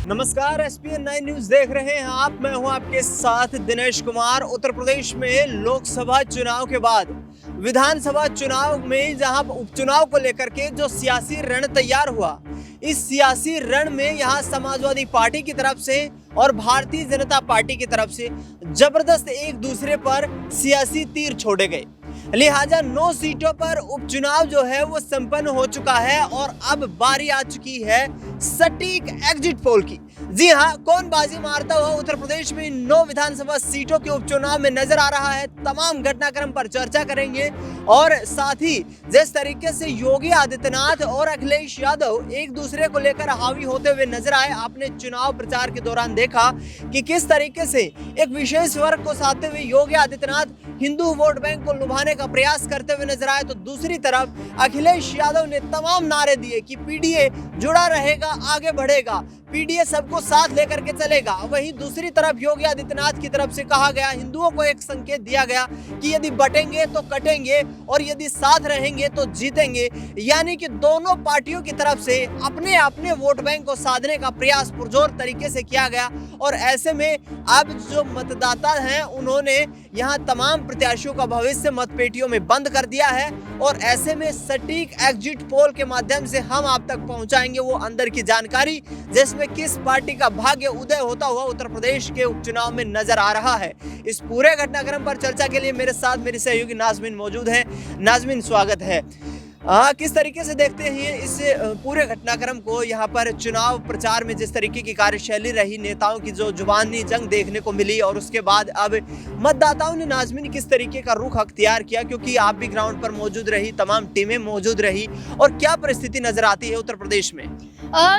नमस्कार, ESPN 9 news देख रहे हैं आप। मैं हूं आपके साथ दिनेश कुमार। उत्तर प्रदेश में लोकसभा चुनाव के बाद विधानसभा चुनाव में जहां उपचुनाव को लेकर के जो सियासी रण तैयार हुआ, इस सियासी रण में यहां समाजवादी पार्टी की तरफ से और भारतीय जनता पार्टी की तरफ से जबरदस्त एक दूसरे पर सियासी तीर छोड़े गए। लिहाजा 9 सीटों पर उपचुनाव जो है वो संपन्न हो चुका है और अब बारी आ चुकी है सटीक एग्जिट पोल की। जी हां, कौन बाजी मारता हुआ उत्तर प्रदेश में 9 विधानसभा सीटों के उपचुनाव में नजर आ रहा है, तमाम घटनाक्रम पर चर्चा करेंगे। और साथ ही जिस तरीके से योगी आदित्यनाथ और अखिलेश यादव एक दूसरे को लेकर हावी होते हुए नजर आए, आपने चुनाव प्रचार के दौरान देखा कि किस तरीके से एक विशेष वर्ग को साधते हुए योगी आदित्यनाथ हिंदू वोट बैंक को लुभाने का प्रयास करते हुए नजर आए, तो दूसरी तरफ अखिलेश यादव ने तमाम नारे दिए कि पीडीए जुड़ा रहेगा, आगे बढ़ेगा, पीडीए सबको साथ लेकर के चलेगा। वहीं दूसरी तरफ योगी आदित्यनाथ की तरफ से कहा गया, हिंदुओं को एक संकेत दिया गया कि यदि बटेंगे तो कटेंगे और यदि साथ रहेंगे तो जीतेंगे। यानी कि दोनों पार्टियों की तरफ से अपने अपने वोट बैंक को साधने का प्रयास पुरजोर तरीके से किया गया। और ऐसे में अब जो मतदाता हैं उन्होंने यहाँ तमाम प्रत्याशियों का भविष्य मतपेटियों में बंद कर दिया है। और ऐसे में सटीक एग्जिट पोल के माध्यम से हम आप तक पहुंचाएंगे वो अंदर की जानकारी, जिसमें किस पार्टी का भाग्य उदय होता हुआ उत्तर प्रदेश के उपचुनाव में नजर आ रहा है। इस पूरे घटनाक्रम पर चर्चा के लिए मेरे साथ मेरी सहयोगी नाजमीन मौजूद है। नाजमीन, स्वागत है। किस तरीके से देखते हैं इस पूरे घटनाक्रम को? यहाँ पर चुनाव प्रचार में जिस तरीके की कार्यशैली रही, नेताओं की जो जुबानी जंग देखने को मिली, और उसके बाद अब मतदाताओं ने नाजमीन किस तरीके का रुख अख्तियार किया, क्योंकि आप भी ग्राउंड पर मौजूद रही, तमाम टीमें मौजूद रही, और क्या परिस्थिति नजर आती है उत्तर प्रदेश में?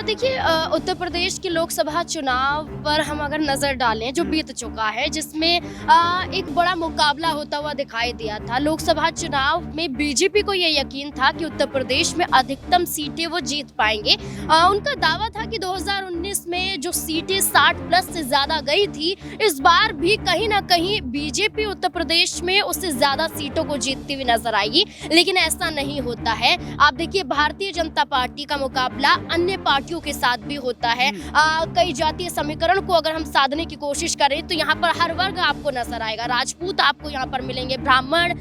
देखिए, उत्तर प्रदेश के लोकसभा चुनाव पर हम अगर नज़र डालें जो बीत चुका है, जिसमें एक बड़ा मुकाबला होता हुआ दिखाई दिया था। लोकसभा चुनाव में बीजेपी को ये यकीन था कि उत्तर प्रदेश में अधिकतम सीटें वो जीत पाएंगे। उनका दावा था कि 2019 में जो सीटें 60+ से ज़्यादा गई थी, इस बार भी कहीं ना कहीं बीजेपी उत्तर प्रदेश में उससे ज़्यादा सीटों को जीतती हुई नजर आएगी। लेकिन ऐसा नहीं होता है। आप देखिए, भारतीय जनता पार्टी का मुकाबला अन्य पार्टियों के साथ भी होता है। कई जातीय समीकरण को अगर हम साधने की कोशिश करें तो यहाँ पर हर वर्ग आपको नजर आएगा। राजपूत आपको यहाँ पर मिलेंगे, ब्राह्मण,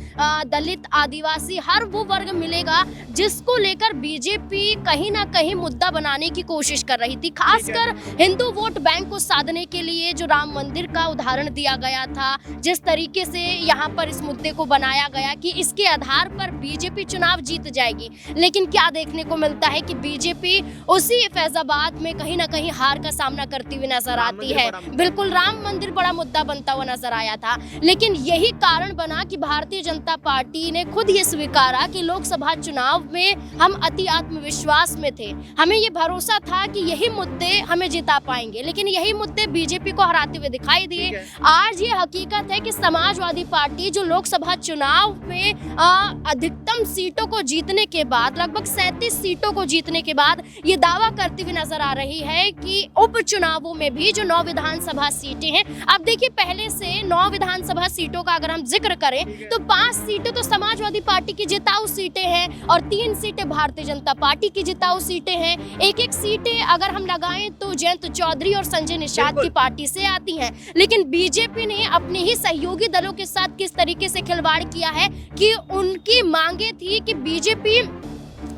दलित, आदिवासी, हर वो वर्ग मिलेगा जिसको लेकर बीजेपी कहीं ना कहीं मुद्दा बनाने की कोशिश कर रही थी। खासकर हिंदू वोट बैंक को साधने के लिए जो राम मंदिर का उदाहरण दिया गया था, जिस तरीके से यहाँ पर इस मुद्दे को बनाया गया कि इसके आधार पर बीजेपी चुनाव जीत जाएगी। लेकिन क्या देखने को मिलता है कि बीजेपी उसी फैजाबाद में कहीं ना कहीं हार का सामना करती हुई नजर आती है। बिल्कुल, राम मंदिर बड़ा मुद्दा बनता हुआ नजर आया था। लेकिन यही कारण बना कि भारतीय जनता पार्टी ने खुद ये स्वीकारा कि लोकसभा चुनाव में हम अति आत्मविश्वास में थे। हमें ये भरोसा था कि यही मुद्दे हमें जिता पाएंगे। लेकिन यही मुद्दे बीजेपी को हराते हुए दिखाई दिए। आज ये हकीकत है कि समाजवादी पार्टी जो लोकसभा चुनाव में अधिकतम सीटों को जीतने के बाद, लगभग 37 सीटों को जीतने के बाद, ये दावा करती हुई नजर आ रही है कि उपचुनावों में भी जो 9 विधानसभा सीटें हैं, अब देखिए पहले से 9 विधानसभा सीटों का अगर हम जिक्र करें तो 5 सीटें तो समाजवादी पार्टी की जिताऊ सीटें हैं और 3 सीटें भारतीय जनता पार्टी की जिताऊ सीटें हैं। एक सीटें अगर हम लगाएं तो जयंत चौधरी और संजय निषाद की पार्टी से आती हैं। लेकिन बीजेपी ने अपने ही सहयोगी दलों के साथ किस तरीके से खिलवाड़ किया है कि उनकी मांगे थी कि बीजेपी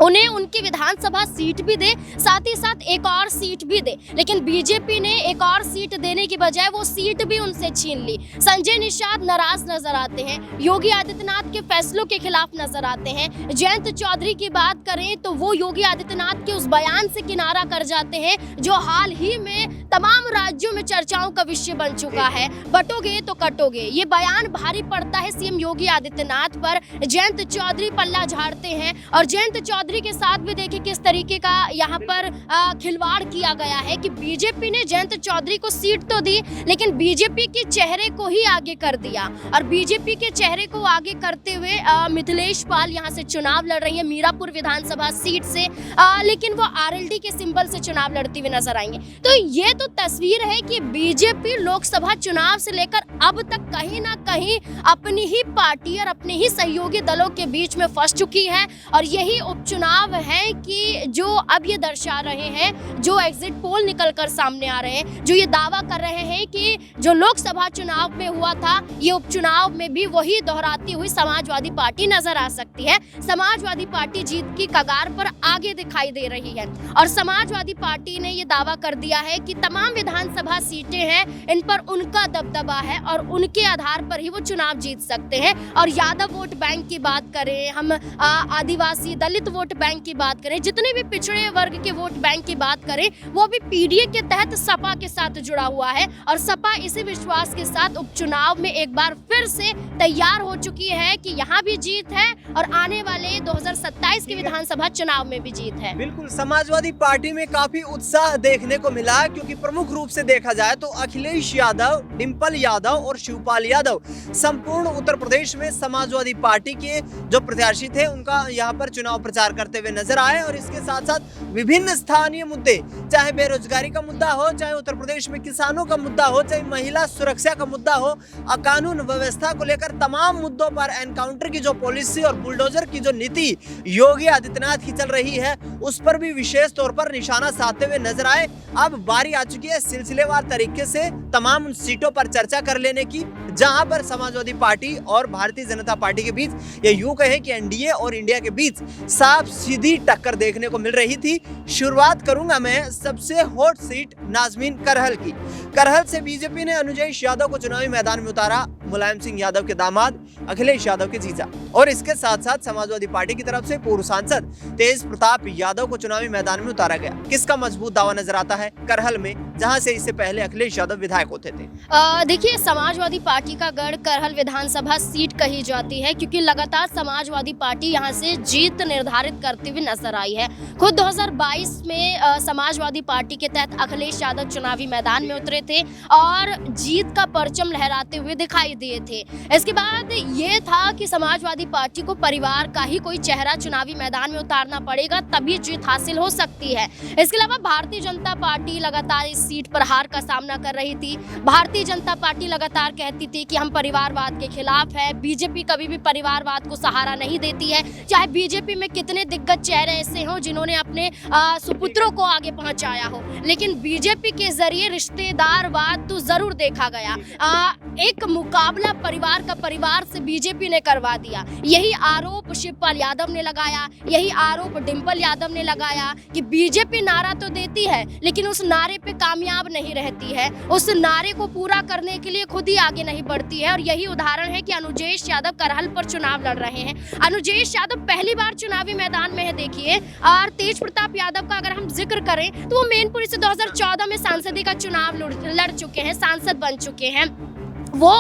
उन्हें उनकी विधानसभा सीट भी दे, साथ ही साथ एक और सीट भी दे। लेकिन बीजेपी ने एक और सीट देने की बजाय वो सीट भी उनसे छीन ली। संजय निषाद नाराज नजर आते हैं, योगी आदित्यनाथ के फैसलों के खिलाफ नजर आते हैं। जयंत चौधरी की बात करें तो वो योगी आदित्यनाथ के उस बयान से किनारा कर जाते हैं जो हाल ही में तमाम राज्यों में चर्चाओं का विषय बन चुका है, बटोगे तो कटोगे। ये बयान भारी पड़ता है सीएम योगी आदित्यनाथ पर। जयंत चौधरी पल्ला झाड़ते हैं और जयंत चौधरी के साथ भी देखिए किस तरीके का यहाँ पर खिलवाड़ किया गया है कि बीजेपी ने जयंत चौधरी को सीट तो दी, लेकिन बीजेपी के चेहरे को ही आगे कर दिया। और बीजेपी के चेहरे को आगे करते हुए मिथिलेश पाल यहाँ से चुनाव लड़ रही है मीरापुर विधानसभा सीट से, लेकिन वो आरएलडी के सिंबल से चुनाव लड़ती हुई नजर आएंगे। तो ये तो तस्वीर है कि बीजेपी लोकसभा चुनाव से लेकर अब तक कहीं ना कहीं अपनी ही पार्टी और अपने ही सहयोगी दलों के बीच में फंस चुकी है। और यही उपचुनाव है कि जो अब ये दर्शा रहे हैं, जो एग्जिट पोल निकल कर सामने आ रहे हैं, जो ये दावा कर रहे हैं कि जो लोकसभा चुनाव में हुआ था, ये उपचुनाव में भी वही दोहराती हुई समाजवादी पार्टी नजर आ सकती है। समाजवादी पार्टी जीत की कगार पर आगे दिखाई दे रही है और समाजवादी पार्टी ने ये दावा कर दिया है कि तमाम विधानसभा सीटें हैं, इन पर उनका दबदबा है और उनके आधार पर ही वो चुनाव जीत सकते हैं। और यादव वोट बैंक की बात करें, हम आदिवासी दलित वोट बैंक की बात करें, जितने भी पिछड़े वर्ग के वोट बैंक की बात करें, वो भी पीडीए के तहत सपा के साथ जुड़ा हुआ है। और सपा इसी विश्वास के साथ उपचुनाव में एक बार फिर से तैयार हो चुकी है कि यहाँ भी जीत है और आने वाले 2027 के विधानसभा चुनाव में भी जीत है। बिल्कुल, समाजवादी पार्टी में काफी उत्साह देखने को मिला, क्योंकि प्रमुख रूप से देखा जाए तो अखिलेश यादव, डिंपल यादव और शिवपाल यादव संपूर्ण उत्तर प्रदेश में समाजवादी पार्टी के जो प्रत्याशी थे उनका यहाँ पर चुनाव प्रचार करते हुए नजर आए। और इसके साथ साथ विभिन्न स्थानीय मुद्दे, चाहे बेरोजगारी का मुद्दा हो, चाहे उत्तर प्रदेश में किसानों का मुद्दा हो, चाहे महिला सुरक्षा का मुद्दा हो, कानून व्यवस्था को लेकर तमाम मुद्दों पर एनकाउंटर की जो पॉलिसी और बुलडोजर की जो नीति योगी आदित्यनाथ की चल रही है, उस पर भी विशेष तौर पर निशाना साधते हुए नजर आए। अब बारी आ चुकी है सिलसिलेवार तरीके से तमाम सीटों पर चर्चा कर लेने की, जहां पर समाजवादी पार्टी और भारतीय जनता पार्टी के बीच, ये यूं कहें कि एनडीए और इंडिया के बीच साफ सीधी टक्कर देखने को मिल रही थी। शुरुआत करूंगा मैं सबसे हॉट सीट नाजमीन करहल की। करहल से बीजेपी ने अनुजय यादव को चुनावी मैदान में उतारा, मुलायम सिंह यादव के दामाद अखिलेश यादव के जीजा। और इसके साथ साथ समाजवादी पार्टी की तरफ से पूर्व सांसद तेज प्रताप यादव को चुनावी मैदान में उतारा गया। किसका मजबूत दावा नजर आता है करहल में, जहां से इससे पहले अखिलेश यादव विधायक होते थे? देखिए, समाजवादी पार्टी का गढ़ करहल विधानसभा सीट कही जाती है, क्योंकि लगातार समाजवादी पार्टी यहां से जीत निर्धारित करती हुई नजर आई है। खुद 2022 में समाजवादी पार्टी के तहत अखिलेश यादव चुनावी मैदान में उतरे थे और जीत का परचम लहराते हुए दिखाई दिए थे। इसके बाद ये था कि समाजवादी पार्टी को परिवार का ही कोई चेहरा चुनावी मैदान में उतारना पड़ेगा, तभी जीत हासिल हो सकती है। इसके अलावा भारतीय जनता पार्टी लगातार इस सीट पर हार का सामना कर रही थी। भारतीय जनता पार्टी लगातार कहती थी कि हम परिवारवाद के खिलाफ है। बीजेपी कभी भी परिवारवाद को सहारा नहीं देती है, चाहे बीजेपी में कितने दिग्गज चेहरे ऐसे हों जिन्होंने अपने सुपुत्रों को आगे पहुंचाया हो, लेकिन बीजेपी के जरिए रिश्तेदारवाद तो जरूर देखा गया। एक मुकाबला परिवार का परिवार से बीजेपी ने करवा दिया। यही आरोप शिवपाल यादव ने लगाया, यही आरोप डिंपल यादव ने लगाया कि बीजेपी नारा तो देती है लेकिन उस नारे पे कामयाब नहीं रहती है, उस नारे को पूरा करने के लिए खुद ही आगे नहीं बढ़ती है। और यही उदाहरण है कि अनुजेश यादव करहल पर चुनाव लड़ रहे हैं। अनुजेश यादव पहली बार चुनावी मैदान में है, देखिए। और तेज प्रताप यादव का अगर हम जिक्र करें तो वो मैनपुरी से 2014 में सांसदी का चुनाव लड़ चुके हैं, सांसद बन चुके हैं। वो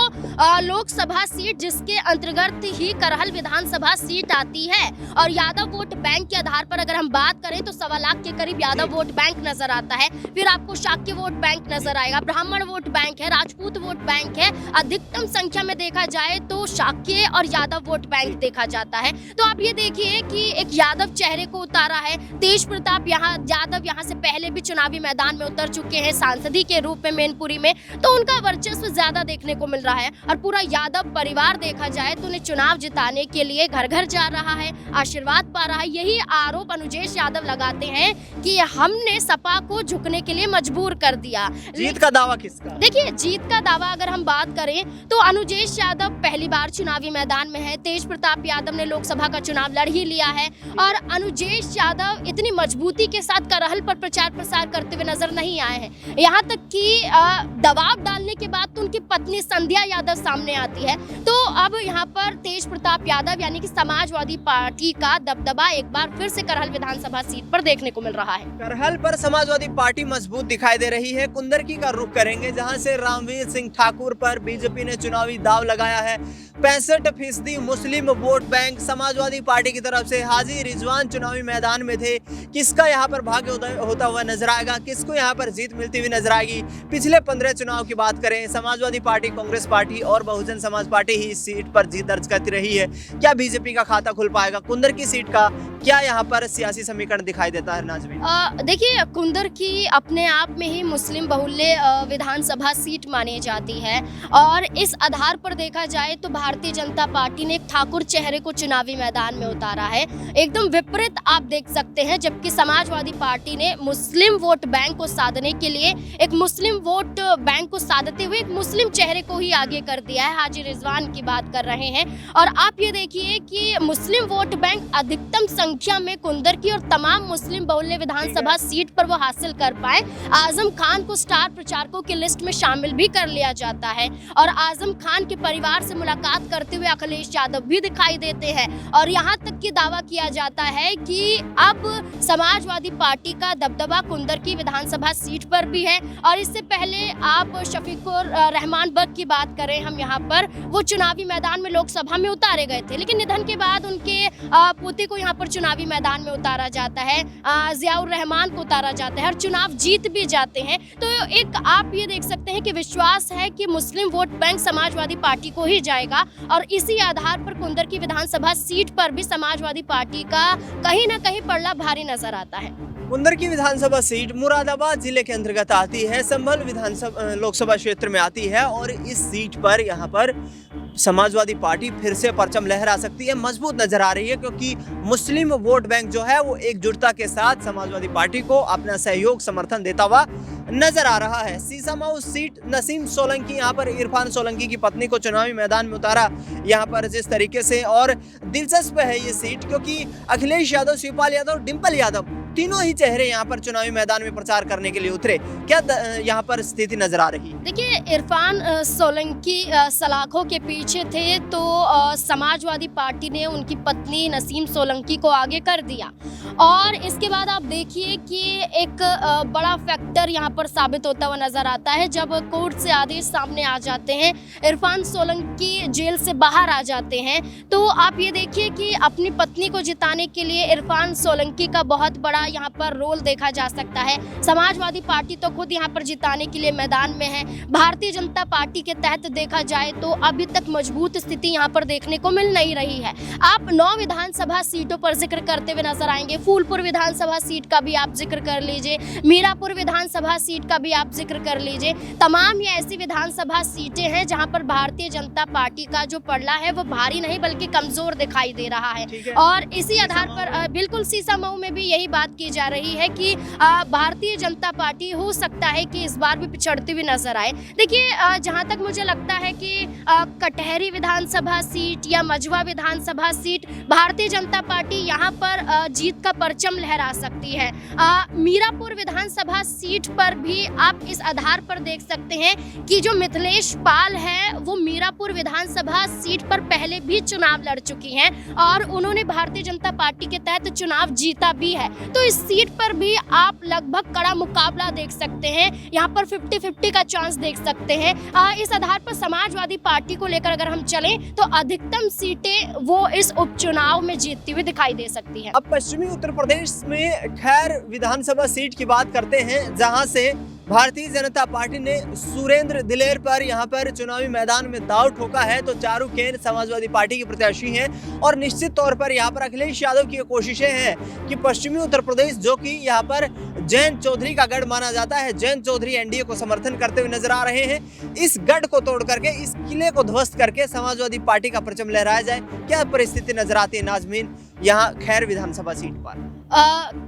लोकसभा सीट जिसके अंतर्गत ही करहल विधानसभा सीट आती है। और यादव वोट बैंक के आधार पर अगर हम बात करें तो 1.25 लाख के करीब यादव वोट बैंक नजर आता है। फिर आपको शाक्य वोट बैंक नजर आएगा, ब्राह्मण वोट बैंक है, राजपूत वोट बैंक है। अधिकतम संख्या में देखा जाए तो शाक्य और यादव वोट बैंक देखा जाता है। तो आप ये देखिए कि एक यादव चेहरे को उतारा है। तेज प्रताप यादव यहाँ से पहले भी चुनावी मैदान में उतर चुके हैं सांसदी के रूप में मैनपुरी में, तो उनका वर्चस्व ज्यादा देखने को मिल रहा है। और पूरा यादव परिवार देखा जाए तो उन्हें चुनाव जिताने के लिए घर घर जा रहा है, आशीर्वाद पा रहा है। यही आरोप अनुजेश यादव लगाते हैं कि हमने सपा को झुकने के लिए मजबूर कर दिया। जीत का दावा किसका? देखिए, जीत का दावा अगर हम बात करें तो अनुजेश यादव पहली बार चुनावी मैदान में है। तेज प्रताप यादव ने लोकसभा का चुनाव लड़ ही लिया है और अनुजेश यादव इतनी मजबूती के साथ करहल पर प्रचार प्रसार करते हुए नजर नहीं आए हैं। यहाँ तक कि दबाव डालने के बाद तो उनकी पत्नी संध्या यादव सामने आती है। तो अब यहाँ पर तेज प्रताप यादव यानी कि समाजवादी पार्टी का दबदबा एक बार फिर से करहल विधानसभा सीट पर देखने को मिल रहा है। करहल पर समाजवादी पार्टी मजबूत दिखाई दे रही है। कुंदरकी का रुख करेंगे, जहां से रामवीर सिंह ठाकुर पर बीजेपी ने चुनावी दाव लगाया है। 65% मुस्लिम वोट बैंक समाजवादी पार्टी की तरफ से। हाजी रिजवान चुनावी मैदान में थे। किसका यहाँ पर भाग्य होता हुआ नजर आएगा, किसको यहाँ पर जीत मिलती हुई नजर आएगी? पिछले 15 चुनाव की बात करें, समाजवादी पार्टी कांग्रेस पार्टी और बहुजन समाज पार्टी ही इस सीट पर जीत दर्ज करती रही है। क्या बीजेपी का खाता खुल पाएगा? कुंदर की सीट का क्या यहाँ पर सियासी समीकरण दिखाई देता है नाज़मीन? देखिए, कुंदर की अपने आप में ही मुस्लिम बहुल्य विधानसभा सीट मानी जाती है और इस आधार पर देखा जाए तो भारतीय जनता पार्टी ने एक ठाकुर चेहरे को चुनावी मैदान में उतारा है। एकदम विपरीत आप देख सकते हैं, जबकि समाजवादी पार्टी ने मुस्लिम वोट बैंक को साधने के लिए एक मुस्लिम वोट बैंक को साधते हुए एक मुस्लिम चेहरे को ही आगे कर दिया है। हाजी रिजवान की बात कर रहे हैं और आप ये देखिए कि मुस्लिम वोट बैंक अधिकतम संख्या में कुंदर की और तमाम मुस्लिम बहुल्य विधानसभा सीट पर वो हासिल कर पाए। आजम खान को स्टार प्रचारकों की लिस्ट में शामिल भी कर लिया जाता है और आजम खान के परिवार से मुलाकात करते हुए अखिलेश यादव भी दिखाई देते हैं और यहाँ तक कि दावा किया जाता है कि अब समाजवादी पार्टी का दबदबा कुंदर की विधानसभा सीट पर भी है। और इससे पहले आप शफीकुर रहमान बग की बात करें, हम यहाँ पर वो चुनावी मैदान में लोकसभा में उतारे गए थे, लेकिन निधन के बाद उनके पोते को यहाँ पर चुनावी मैदान में उतारा जाता है, जियाउर रहमान को उतारा जाता है और चुनाव जीत भी जाते हैं। तो एक आप ये देख सकते हैं कि विश्वास है कि मुस्लिम वोट बैंक समाजवादी पार्टी को ही जाएगा और इसी आधार पर कुंदर की विधानसभा सीट पर भी समाजवादी पार्टी का कहीं ना कहीं पड़ना भारी नजर आता है। कुंदर की विधानसभा सीट मुरादाबाद जिले के अंतर्गत आती है, संभल विधानसभा लोकसभा क्षेत्र में आती है और इस सीट पर यहाँ पर समाजवादी पार्टी फिर से परचम लहरा सकती है, मजबूत नजर आ रही है, क्योंकि मुस्लिम वोट बैंक जो है वो एकजुटता के साथ समाजवादी पार्टी को अपना सहयोग समर्थन देता हुआ नजर आ रहा है। सीसामाऊ सीट नसीम सोलंकी, यहाँ पर इरफान सोलंकी की पत्नी को चुनावी मैदान में उतारा यहाँ पर जिस तरीके से, और दिलचस्प है ये सीट क्योंकि अखिलेश यादव, शिवपाल यादव, डिंपल यादव तीनों ही चेहरे यहाँ पर चुनावी मैदान में प्रचार करने के लिए उतरे। क्या यहाँ पर स्थिति नजर आ रही? देखिए, इरफान सोलंकी सलाखों के पीछे थे तो समाजवादी पार्टी ने उनकी पत्नी नसीम सोलंकी को आगे कर दिया और इसके बाद आप देखिए कि एक बड़ा फैक्टर यहाँ पर साबित होता हुआ नजर आता है जब कोर्ट से आदेश सामने आ जाते हैं, इरफान सोलंकी जेल से बाहर आ जाते हैं, तो आप ये देखिए कि अपनी पत्नी को जिताने के लिए इरफान सोलंकी का बहुत बड़ा यहाँ पर रोल देखा जा सकता है। समाजवादी पार्टी तो खुद यहाँ पर जिताने के लिए मैदान में है। भारतीय जनता पार्टी के तहत देखा जाए तो अभी तक मजबूत स्थिति यहाँ पर देखने को मिल नहीं रही है। आप 9 विधानसभा सीटों पर जिक्र करते हुए नजर आएंगे। फूलपुर विधानसभा सीट का भी आप जिक्र कर लीजिए, मीरापुर विधानसभा सीट का भी आप जिक्र कर लीजिए। तमाम ये ऐसी विधानसभा सीटें हैं जहाँ पर भारतीय जनता पार्टी का जो पड़ला है वो भारी नहीं बल्कि कमजोर दिखाई दे रहा है और इसी आधार पर बिल्कुल सीसामऊ में भी यही बात की जा रही है कि भारतीय जनता पार्टी हो सकता है कि इस बार भी पिछड़ती हुई नजर आए। देखिए, जहां तक मुझे लगता है कि कटहरी विधानसभा सीट या मझवा विधानसभा सीट भारतीय जनता पार्टी यहां पर जीत का परचम लहरा सकती है। मीरापुर विधानसभा सीट पर भी आप इस आधार पर देख सकते हैं कि जो मिथिलेश पाल है वो मीरापुर विधानसभा सीट पर पहले भी चुनाव लड़ चुकी हैं और उन्होंने भारतीय जनता पार्टी के तहत चुनाव जीता भी है। तो इस सीट पर भी आप लगभग कड़ा मुकाबला देख सकते हैं, यहाँ पर 50-50 का चांस देख सकते हैं। इस आधार पर समाजवादी पार्टी को लेकर अगर हम चलें तो अधिकतम सीटें वो इस उपचुनाव में जीतती हुई दिखाई दे सकती है। अब पश्चिमी उत्तर प्रदेश में खैर विधानसभा सीट की बात करते हैं, जहां से भारतीय जनता पार्टी ने सुरेंद्र दिलेर पर यहाँ पर चुनावी मैदान में दांव ठोका है। तो चारू केन समाजवादी पार्टी के प्रत्याशी हैं और निश्चित तौर पर यहाँ पर अखिलेश यादव की कोशिशें हैं कि पश्चिमी उत्तर प्रदेश, जो कि यहाँ पर जयंत चौधरी का गढ़ माना जाता है, जयंत चौधरी एनडीए को समर्थन करते हुए नजर आ रहे हैं, इस गढ़ को तोड़ करके, इस किले को ध्वस्त करके समाजवादी पार्टी का परचम लहराया जाए। क्या परिस्थिति नजर आती है नाजमीन यहाँ खैर विधानसभा सीट पर?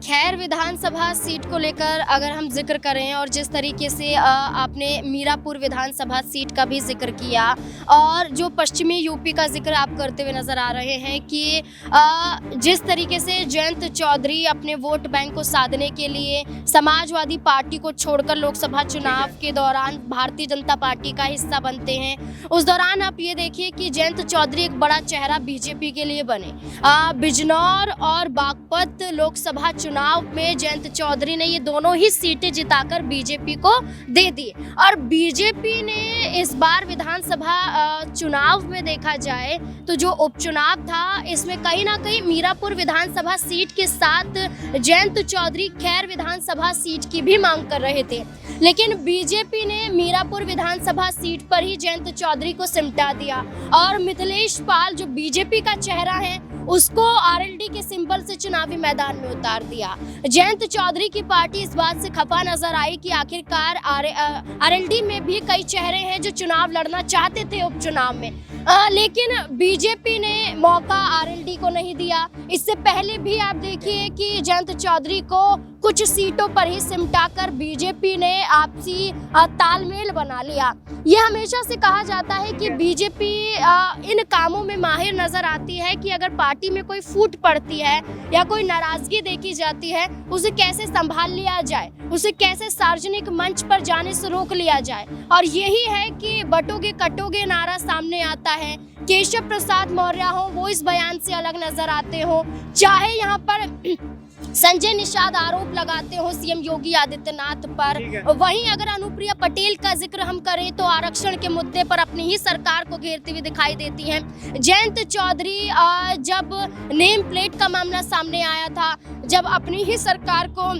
खैर विधानसभा सीट को लेकर अगर हम जिक्र करें और जिस तरीके से आपने मीरापुर विधानसभा सीट का भी जिक्र किया और जो पश्चिमी यूपी का जिक्र आप करते हुए नज़र आ रहे हैं कि जिस तरीके से जयंत चौधरी अपने वोट बैंक को साधने के लिए समाजवादी पार्टी को छोड़कर लोकसभा चुनाव के दौरान भारतीय जनता पार्टी का हिस्सा बनते हैं, उस दौरान आप ये देखिए कि जयंत चौधरी एक बड़ा चेहरा बीजेपी के लिए बने। बिजनौर और बागपत लोक लोकसभा चुनाव में जयंत चौधरी ने ये दोनों ही सीटें जिताकर बीजेपी को दे दी। और बीजेपी ने इस बार विधानसभा चुनाव में देखा जाए तो जो उपचुनाव था, इसमें कहीं ना कहीं मीरापुर विधानसभा सीट के साथ जयंत चौधरी खैर विधानसभा सीट की भी मांग कर रहे थे, लेकिन बीजेपी ने मीरापुर विधानसभा सीट पर ही जयंत चौधरी को सिमटा दिया और मिथिलेश पाल जो बीजेपी का चेहरा है उसको आरएलडी के सिंबल से चुनावी मैदान में उतार दिया। जयंत चौधरी की पार्टी इस बात से खफा नजर आई कि आखिरकार आरएलडी में भी कई चेहरे हैं जो चुनाव लड़ना चाहते थे उपचुनाव में, लेकिन बीजेपी ने मौका आरएलडी को नहीं दिया। इससे पहले भी आप देखिए कि जयंत चौधरी को कुछ सीटों पर ही सिमटाकर बीजेपी ने आपसी तालमेल बना लिया। ये हमेशा से कहा जाता है कि बीजेपी इन कामों में माहिर नजर आती है कि अगर पार्टी में कोई फूट पड़ती है या कोई नाराजगी देखी जाती है, उसे कैसे संभाल लिया जाए, उसे कैसे सार्वजनिक मंच पर जाने से रोक लिया जाए। और यही है कि बटोगे कटोगे नारा सामने आता है। केशव प्रसाद मौर्य हो, वो इस बयान से अलग नजर आते हो, चाहे यहाँ पर संजय निषाद आरोप लगाते हो सीएम योगी आदित्यनाथ पर, वहीं अगर अनुप्रिया पटेल का जिक्र हम करें तो आरक्षण के मुद्दे पर अपनी ही सरकार को घेरती हुई दिखाई देती हैं। जयंत चौधरी जब नेम प्लेट का मामला सामने आया था, जब अपनी ही सरकार को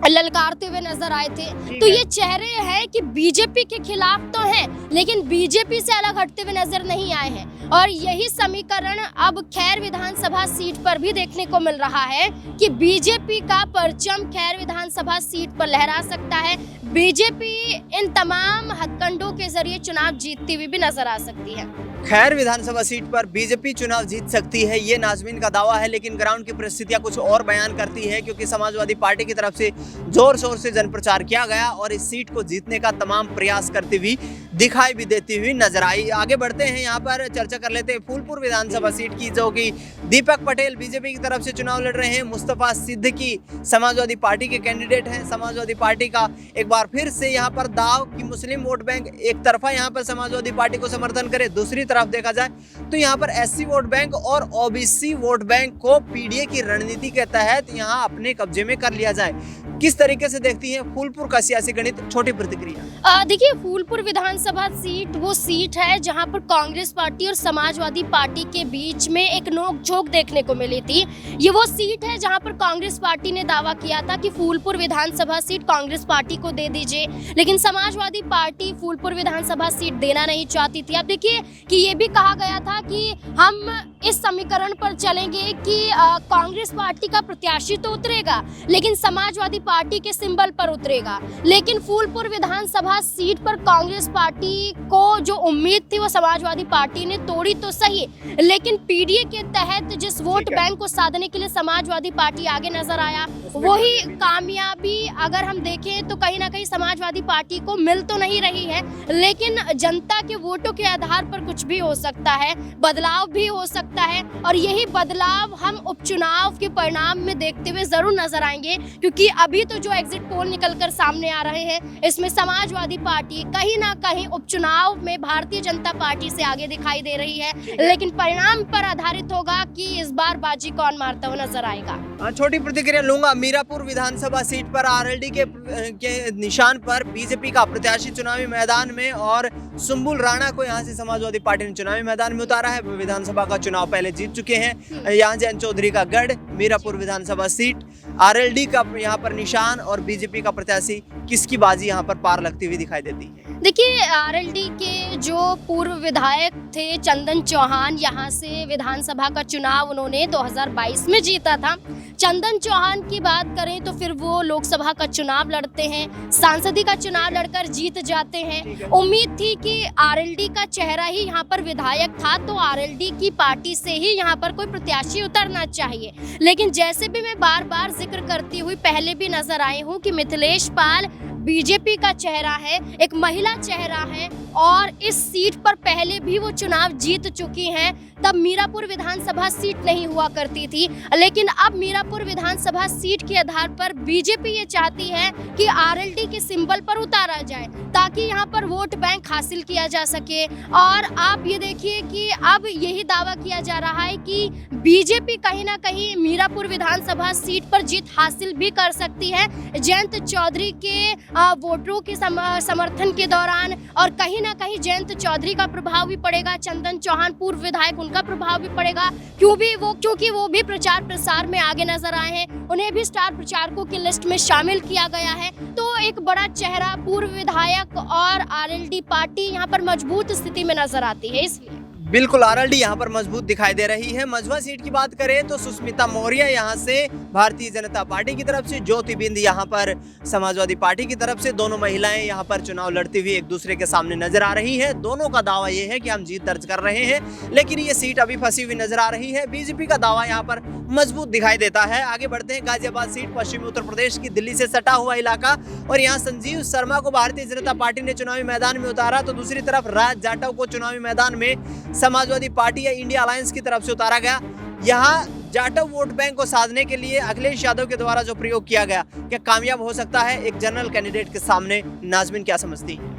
ललकारते हुए नजर आए थे, तो ये चेहरे हैं कि बीजेपी के खिलाफ तो हैं, लेकिन बीजेपी से अलग हटते हुए नजर नहीं आए हैं। और यही समीकरण अब खैर विधानसभा सीट पर भी देखने को मिल रहा है कि बीजेपी का परचम खैर विधानसभा सीट पर लहरा सकता है। बीजेपी इन तमाम हथकंडों के जरिए चुनाव जीतती हुई भी नजर आ सकती है। खैर विधानसभा सीट पर बीजेपी चुनाव जीत सकती है, ये नाजमीन का दावा है, लेकिन ग्राउंड की परिस्थितियां कुछ और बयान करती है, क्योंकि समाजवादी पार्टी की तरफ से जोर शोर से जनप्रचार किया गया और इस सीट को जीतने का तमाम प्रयास करती हुई दिखाई भी देती हुई नजर आई। आगे बढ़ते हैं, यहाँ पर चर्चा कर लेते हैं फूलपुर विधानसभा सीट की, जो कि दीपक पटेल बीजेपी की तरफ से चुनाव लड़ रहे हैं। मुस्तफा सिद्दीकी समाजवादी पार्टी के कैंडिडेट हैं। समाजवादी पार्टी का एक बार फिर से यहाँ पर दाव कि मुस्लिम वोट बैंक एक तरफा यहाँ पर समाजवादी पार्टी को समर्थन करे, दूसरी तरफ देखा जाए तो यहाँ पर एससी वोट बैंक और ओबीसी वोट बैंक को पीडीए की रणनीति के तहत यहाँ अपने कब्जे में कर लिया जाए। किस तरीके से देखती हैं फूलपुर का सियासी गणित? छोटी प्रतिक्रिया। देखिए, फूलपुर विधानसभा सीट वो सीट है जहां पर कांग्रेस पार्टी और समाजवादी पार्टी के बीच में एक नोकझोंक देखने को मिली थी। ये वो सीट है जहां पर कांग्रेस पार्टी ने दावा किया था कि फूलपुर विधानसभा सीट कांग्रेस पार्टी को दे दीजिए, लेकिन समाजवादी पार्टी फूलपुर विधानसभा सीट देना नहीं चाहती थी। अब देखिए कि ये भी कहा गया था कि हम इस समीकरण पर चलेंगे कि कांग्रेस पार्टी का प्रत्याशी तो उतरेगा, लेकिन समाजवादी पार्टी के सिंबल पर उतरेगा। लेकिन फूलपुर विधानसभा सीट पर कांग्रेस पार्टी को जो उम्मीद थी वो समाजवादी पार्टी ने तोड़ी तो सही, लेकिन पीडीए के तहत जिस वोट बैंक को साधने के लिए समाजवादी पार्टी आगे नजर आया, वही कामयाबी अगर हम देखें तो कहीं ना कहीं समाजवादी पार्टी को मिल तो नहीं रही है, लेकिन जनता के वोटों के आधार पर कुछ भी हो सकता है, बदलाव भी हो सकता है। और यही बदलाव हम उपचुनाव के परिणाम में देखते हुए जरूर नजर आएंगे, क्योंकि अभी तो जो एग्जिट पोल निकलकर सामने आ रहे हैं, इसमें समाजवादी पार्टी कहीं ना कहीं उपचुनाव में भारतीय जनता पार्टी से आगे दिखाई दे रही है, लेकिन परिणाम पर आधारित होगा कि इस बार बाजी कौन मारता हुआ नजर आएगा। छोटी प्रतिक्रिया लूंगा। मीरापुर विधानसभा सीट पर आरएलडी के निशान पर बीजेपी का प्रत्याशी चुनावी मैदान में, और सुंबुल राणा को यहां से समाजवादी पार्टी ने चुनावी मैदान में उतारा है। विधानसभा का चुनाव पहले जीत चुके हैं। यहाँ जयंत चौधरी का गढ़ मीरापुर विधानसभा सीट, आरएलडी का यहाँ पर निशान और बीजेपी का प्रत्याशी, किसकी बाजी यहाँ पर पार लगती हुई दिखाई देती है? देखिए, आरएलडी के जो पूर्व विधायक थे चंदन चौहान, यहाँ से विधानसभा का चुनाव उन्होंने 2022 में जीता था। चंदन चौहान की बात करें तो फिर वो लोकसभा का चुनाव लड़ते हैं, सांसदी का चुनाव लड़कर जीत जाते हैं। उम्मीद थी कि आरएलडी का चेहरा ही यहाँ पर विधायक था, तो आरएलडी की पार्टी से ही यहाँ पर कोई प्रत्याशी उतरना चाहिए। लेकिन जैसे भी मैं बार बार जिक्र करती हुई पहले भी नजर आई हूँ कि मिथिलेश पाल बीजेपी का चेहरा है, एक महिला चेहरा है, और इस सीट पर पहले भी वो चुनाव जीत चुकी हैं। तब मीरापुर विधानसभा सीट नहीं हुआ करती थी, लेकिन अब मीरापुर विधानसभा सीट के आधार पर बीजेपी ये चाहती है कि आरएलडी के सिंबल पर उतारा जाए, ताकि ताकि यहाँ पर वोट बैंक हासिल किया जा सके। और आप ये देखिए कि अब यही दावा किया जा रहा है कि बीजेपी कहीं ना कहीं मीरापुर विधानसभा सीट पर जीत हासिल भी कर सकती है जयंत चौधरी के वोटरों के समर्थन के दौरान। और कहीं ना कहीं जयंत चौधरी का प्रभाव भी पड़ेगा, चंदन चौहान पूर्व विधायक, उनका प्रभाव भी पड़ेगा क्योंकि वो भी प्रचार प्रसार में आगे नजर आए हैं, उन्हें भी स्टार प्रचारकों की लिस्ट में शामिल किया गया है। तो एक बड़ा चेहरा पूर्व विधायक और आरएलडी पार्टी यहाँ पर मजबूत स्थिति में नजर आती है। इसलिए बिल्कुल आरएलडी यहाँ पर मजबूत दिखाई दे रही है। मझवा सीट की बात करें तो सुष्मिता मौर्य यहाँ से भारतीय जनता पार्टी की तरफ से, ज्योति बिंद यहाँ पर समाजवादी पार्टी की तरफ से, दोनों महिलाएं यहाँ पर चुनाव लड़ती हुई एक दूसरे के सामने नजर आ रही है। दोनों का दावा ये है कि हम जीत दर्ज कर रहे हैं, लेकिन ये सीट अभी फंसी हुई नजर आ रही है। बीजेपी का दावा यहाँ पर मजबूत दिखाई देता है। आगे बढ़ते हैं, गाजियाबाद सीट पश्चिमी उत्तर प्रदेश की दिल्ली से सटा हुआ इलाका, और यहाँ संजीव शर्मा को भारतीय जनता पार्टी ने चुनावी मैदान में उतारा, तो दूसरी तरफ राज जाटव को चुनावी मैदान में समाजवादी पार्टी या इंडिया अलायंस की तरफ से उतारा गया। यहाँ जाटव वोट बैंक को साधने के लिए अखिलेश यादव के द्वारा जो प्रयोग किया गया, क्या कामयाब हो सकता है एक जनरल कैंडिडेट के सामने? नाजमिन क्या समझती है?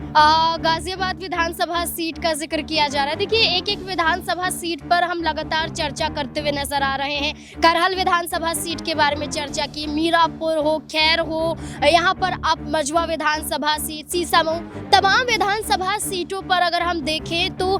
गाजियाबाद विधानसभा सीट का जिक्र किया जा रहा है। देखिए, एक एक विधानसभा सीट पर हम लगातार चर्चा करते हुए नजर आ रहे हैं। करहल विधानसभा सीट के बारे में चर्चा की, मीरापुर हो, खैर हो, यहाँ पर आप मझवा विधानसभा सीट, सीसामऊ, तमाम विधानसभा सीटों पर अगर हम देखें तो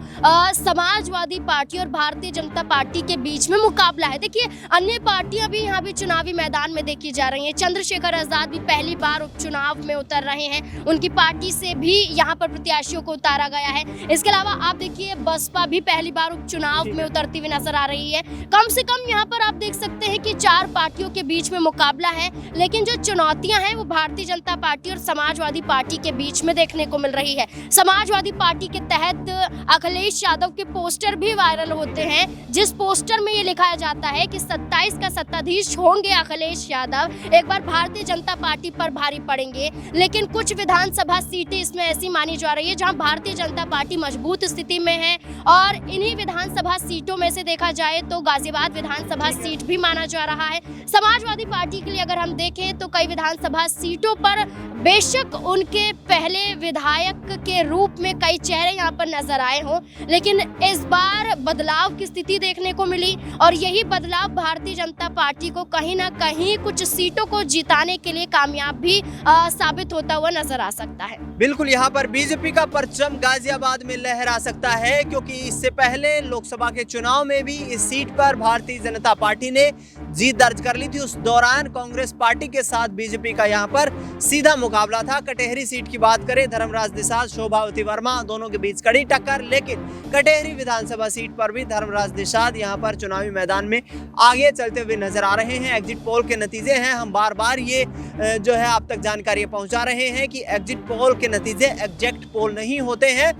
समाजवादी पार्टी और भारतीय जनता पार्टी के बीच में मुकाबला है। देखिए, अन्य पार्टियां भी यहाँ भी चुनावी मैदान में देखी जा रही हैं। चंद्रशेखर आजाद भी पहली बार उपचुनाव में उतर रहे हैं, उनकी पार्टी से भी यहाँ पर प्रत्याशियों को उतारा गया है। इसके अलावा आप देखिए, बसपा भी पहली बार उपचुनाव में उतरती हुई नजर आ रही है। कम से कम यहाँ पर आप देख सकते हैं कि 4 पार्टियों के बीच में मुकाबला है, लेकिन जो चुनौतियां हैं वो भारतीय जनता पार्टी और समाजवादी पार्टी के बीच में देखने को मिल रही है। समाजवादी पार्टी के तहत अखिलेश यादव के पोस्टर भी वायरल होते हैं, जिस पोस्टर में ये लिखा जाता है कि 27 का सत्ताधीश होंगे अखिलेश यादव, एक बार भारतीय जनता पार्टी पर भारी पड़ेंगे। लेकिन कुछ विधानसभा सीटें इसमें ऐसी मानी जा रही है जहां भारतीय जनता पार्टी मजबूत स्थिति में है, और इन्हीं विधानसभा सीटों में से देखा जाए तो गाजियाबाद विधानसभा सीट भी माना जा रहा है। समाजवादी पार्टी के लिए अगर हम देखें तो कई विधानसभा सीटों पर बेशक उनके पहले विधायक के रूप में कई चेहरे यहाँ पर नजर आए हों, लेकिन इस बार बदलाव की स्थिति देखने को मिली, और यही बदलाव भारतीय जनता पार्टी को कहीं ना कहीं कुछ सीटों को जिताने के लिए कामयाब भी साबित होता हुआ नजर आ सकता है। बिल्कुल, यहाँ पर बीजेपी का परचम गाजियाबाद में लहरा सकता है, क्योंकि इससे पहले लोकसभा के चुनाव में भी इस सीट पर भारतीय जनता पार्टी ने जीत दर्ज कर ली थी। उस दौरान कांग्रेस पार्टी के साथ बीजेपी का यहाँ पर सीधा मुकाबला था। कटेहरी सीट की बात करें, धर्मराज निषाद, शोभावती वर्मा, दोनों के बीच कड़ी टक्कर, लेकिन कटेहरी विधानसभा सीट पर भी धर्मराज निषाद यहाँ पर चुनावी मैदान में आगे चलते हुए नजर आ रहे हैं। एग्जिट पोल के नतीजे हैं, हम बार बार ये जो है आप तक जानकारी पहुंचा रहे हैं कि एग्जिट पोल के नतीजे एग्जैक्ट पोल नहीं होते हैं,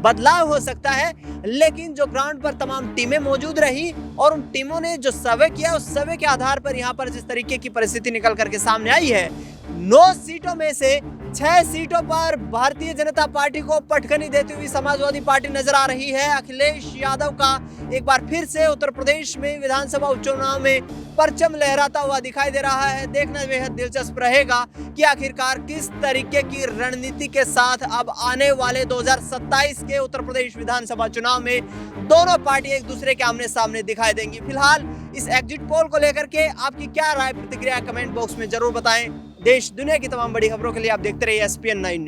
बदलाव हो सकता है, लेकिन जो ग्राउंड पर तमाम टीमें मौजूद रही और उन टीमों ने जो सर्वे किया, उस सर्वे के आधार पर यहाँ पर जिस तरीके की परिस्थिति निकल करके सामने आई है, 9 सीटों में से 6 सीटों पर भारतीय जनता पार्टी को पटखनी देती हुई समाजवादी पार्टी नजर आ रही है। अखिलेश यादव का एक बार फिर से उत्तर प्रदेश में विधानसभा उपचुनाव में परचम लहराता हुआ दिखाई दे रहा है। देखना बेहद दिलचस्प रहेगा कि आखिरकार किस तरीके की रणनीति के साथ अब आने वाले 2027 के उत्तर प्रदेश विधानसभा चुनाव में दोनों पार्टी एक दूसरे के आमने सामने दिखाई देंगी। फिलहाल इस एग्जिट पोल को लेकर के आपकी क्या राय प्रतिक्रिया कमेंट बॉक्स में जरूर बताएं। देश दुनिया की तमाम बड़ी खबरों के लिए आप देखते रहिए SPN 9 न्यूज।